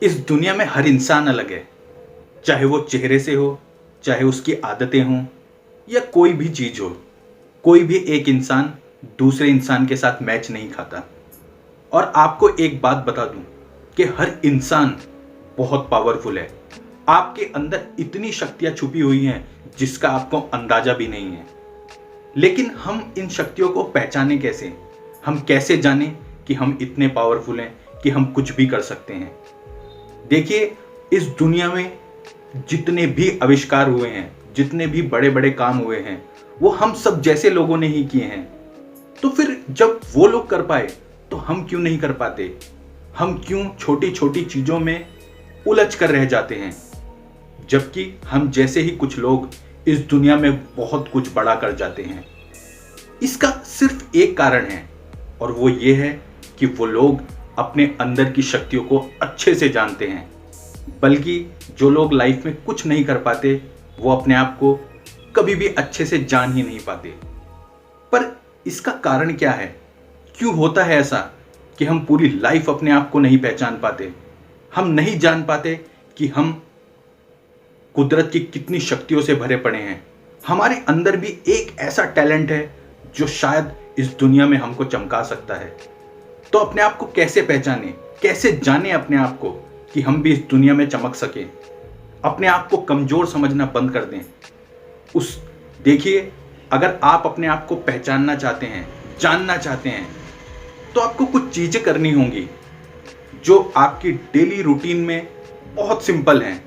इस दुनिया में हर इंसान अलग है, चाहे वो चेहरे से हो, चाहे उसकी आदतें हों या कोई भी चीज़ हो। कोई भी एक इंसान दूसरे इंसान के साथ मैच नहीं खाता। और आपको एक बात बता दूं कि हर इंसान बहुत पावरफुल है। आपके अंदर इतनी शक्तियां छुपी हुई हैं जिसका आपको अंदाजा भी नहीं है। लेकिन हम इन शक्तियों को पहचाने कैसे? हम कैसे जाने कि हम इतने पावरफुल हैं कि हम कुछ भी कर सकते हैं? देखिए, इस दुनिया में जितने भी आविष्कार हुए हैं, जितने भी बड़े बड़े काम हुए हैं, वो हम सब जैसे लोगों ने ही किए हैं। तो फिर जब वो लोग कर पाए तो हम क्यों नहीं कर पाते? हम क्यों छोटी छोटी चीजों में उलझ कर रह जाते हैं, जबकि हम जैसे ही कुछ लोग इस दुनिया में बहुत कुछ बड़ा कर जाते हैं? इसका सिर्फ एक कारण है, और वो ये है कि वो लोग अपने अंदर की शक्तियों को अच्छे से जानते हैं। बल्कि जो लोग लाइफ में कुछ नहीं कर पाते, वो अपने आप को कभी भी अच्छे से जान ही नहीं पाते। पर इसका कारण क्या है? क्यों होता है ऐसा कि हम पूरी लाइफ अपने आप को नहीं पहचान पाते? हम नहीं जान पाते कि हम कुदरत की कितनी शक्तियों से भरे पड़े हैं। हमारे अंदर भी एक ऐसा टैलेंट है जो शायद इस दुनिया में हमको चमका सकता है। तो अपने आप को कैसे पहचाने, कैसे जाने अपने आप को कि हम भी इस दुनिया में चमक सकें? अपने आप को कमजोर समझना बंद कर दें। देखिए, अगर आप अपने आप को पहचानना चाहते हैं, जानना चाहते हैं, तो आपको कुछ चीजें करनी होंगी जो आपकी डेली रूटीन में बहुत सिंपल हैं।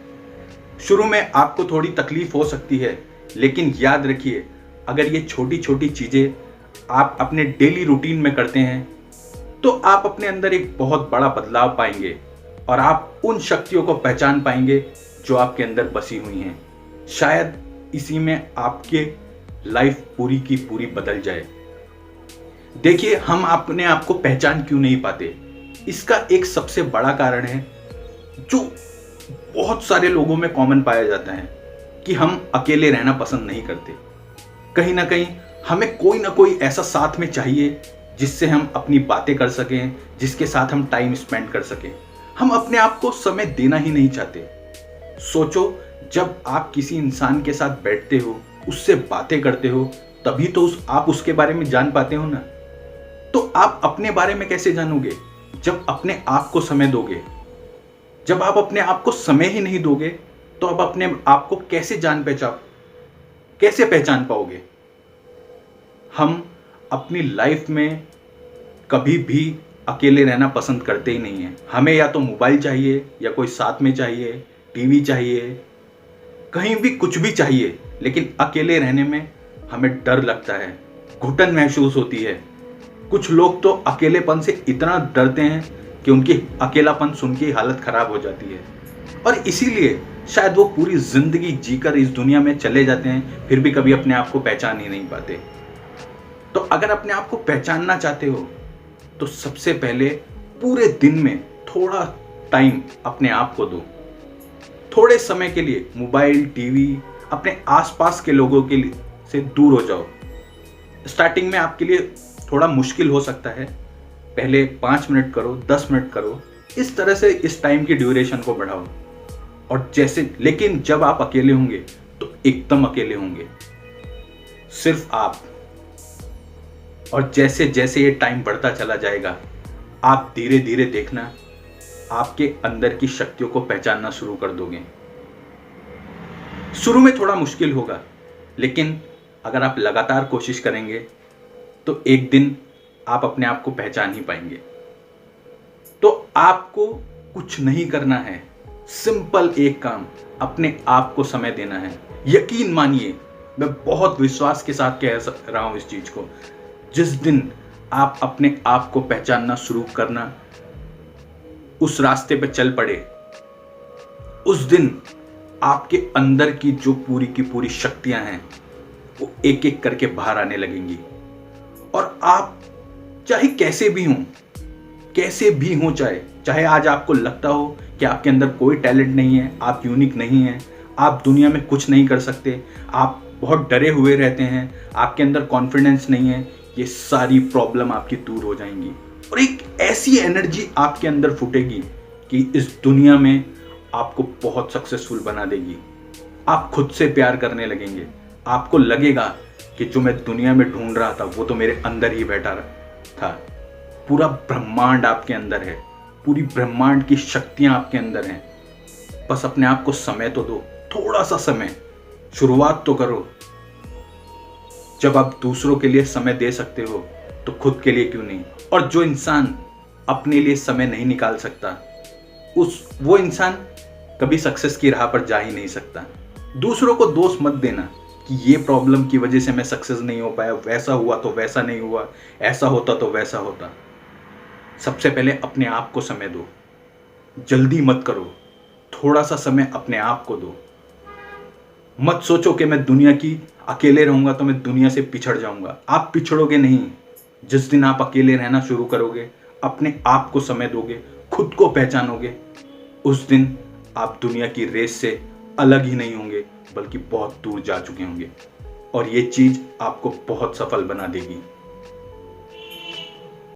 शुरू में आपको थोड़ी तकलीफ हो सकती है, लेकिन याद रखिए, अगर ये छोटी छोटी चीजें आप अपने डेली रूटीन में करते हैं तो आप अपने अंदर एक बहुत बड़ा बदलाव पाएंगे और आप उन शक्तियों को पहचान पाएंगे जो आपके अंदर बसी हुई हैं। शायद इसी में आपके लाइफ पूरी की पूरी बदल जाए। देखिए, हम अपने आप को पहचान क्यों नहीं पाते? इसका एक सबसे बड़ा कारण है जो बहुत सारे लोगों में कॉमन पाया जाता है कि हम अकेले रहना पसंद नहीं करते। कहीं ना कहीं हमें कोई ना कोई ऐसा साथ में चाहिए जिससे हम अपनी बातें कर सकें, जिसके साथ हम टाइम स्पेंड कर सकें। हम अपने आप को समय देना ही नहीं चाहते। सोचो, जब आप किसी इंसान के साथ बैठते हो, उससे बातें करते हो, तभी तो आप उसके बारे में जान पाते हो ना। तो आप अपने बारे में कैसे जानोगे जब अपने आप को समय दोगे? जब आप अपने आप को समय ही नहीं दोगे तो आप अपने आप को कैसे कैसे पहचान पाओगे? हम अपनी लाइफ में कभी भी अकेले रहना पसंद करते ही नहीं हैं। हमें या तो मोबाइल चाहिए, या कोई साथ में चाहिए, टीवी चाहिए, कहीं भी कुछ भी चाहिए, लेकिन अकेले रहने में हमें डर लगता है, घुटन महसूस होती है। कुछ लोग तो अकेलेपन से इतना डरते हैं कि उनकी अकेलापन सुन के हालत खराब हो जाती है, और इसीलिए शायद वो पूरी जिंदगी जीकर इस दुनिया में चले जाते हैं, फिर भी कभी अपने आप को पहचान ही नहीं पाते। तो अगर अपने आप को पहचानना चाहते हो तो सबसे पहले पूरे दिन में थोड़ा टाइम अपने आप को दो। थोड़े समय के लिए मोबाइल, टीवी, अपने आसपास के लोगों के लिए से दूर हो जाओ। स्टार्टिंग में आपके लिए थोड़ा मुश्किल हो सकता है, पहले 5 मिनट करो, 10 मिनट करो, इस तरह से इस टाइम की ड्यूरेशन को बढ़ाओ। और लेकिन जब आप अकेले होंगे तो एकदम अकेले होंगे, सिर्फ आप। और जैसे जैसे ये टाइम बढ़ता चला जाएगा, आप धीरे धीरे देखना आपके अंदर की शक्तियों को पहचानना शुरू कर दोगे। शुरू में थोड़ा मुश्किल होगा, लेकिन अगर आप लगातार कोशिश करेंगे तो एक दिन आप अपने आप को पहचान ही पाएंगे। तो आपको कुछ नहीं करना है, सिंपल एक काम, अपने आप को समय देना है। यकीन मानिए, मैं बहुत विश्वास के साथ कह रहा हूं इस चीज को, जिस दिन आप अपने आप को पहचानना शुरू करना, उस रास्ते पर चल पड़े, उस दिन आपके अंदर की जो पूरी की पूरी शक्तियां हैं वो एक एक करके बाहर आने लगेंगी। और आप चाहे कैसे भी हों, चाहे आज आपको लगता हो कि आपके अंदर कोई टैलेंट नहीं है, आप यूनिक नहीं हैं, आप दुनिया में कुछ नहीं कर सकते, आप बहुत डरे हुए रहते हैं, आपके अंदर कॉन्फिडेंस नहीं है, ये सारी प्रॉब्लम आपकी दूर हो जाएंगी और एक ऐसी एनर्जी आपके अंदर फूटेगी कि इस दुनिया में आपको बहुत सक्सेसफुल बना देगी। आप खुद से प्यार करने लगेंगे। आपको लगेगा कि जो मैं दुनिया में ढूंढ रहा था वो तो मेरे अंदर ही बैठा था। पूरा ब्रह्मांड आपके अंदर है, पूरी ब्रह्मांड की शक्तियां आपके अंदर हैं। बस अपने आप को समय तो दो, थोड़ा सा समय, शुरुआत तो करो। जब आप दूसरों के लिए समय दे सकते हो तो खुद के लिए क्यों नहीं। और जो इंसान अपने लिए समय नहीं निकाल सकता, वो इंसान कभी सक्सेस की राह पर जा ही नहीं सकता। दूसरों को दोष मत देना कि ये प्रॉब्लम की वजह से मैं सक्सेस नहीं हो पाया, वैसा हुआ तो वैसा नहीं हुआ, ऐसा होता तो वैसा होता। सबसे पहले अपने आप को समय दो, जल्दी मत करो, थोड़ा सा समय अपने आप को दो। मत सोचो कि मैं दुनिया की अकेले रहूंगा तो मैं दुनिया से पिछड़ जाऊंगा। आप पिछड़ोगे नहीं। जिस दिन आप अकेले रहना शुरू करोगे, अपने आप को समय दोगे, खुद को पहचानोगे, उस दिन आप दुनिया की रेस से अलग ही नहीं होंगे बल्कि बहुत दूर जा चुके होंगे। और ये चीज आपको बहुत सफल बना देगी।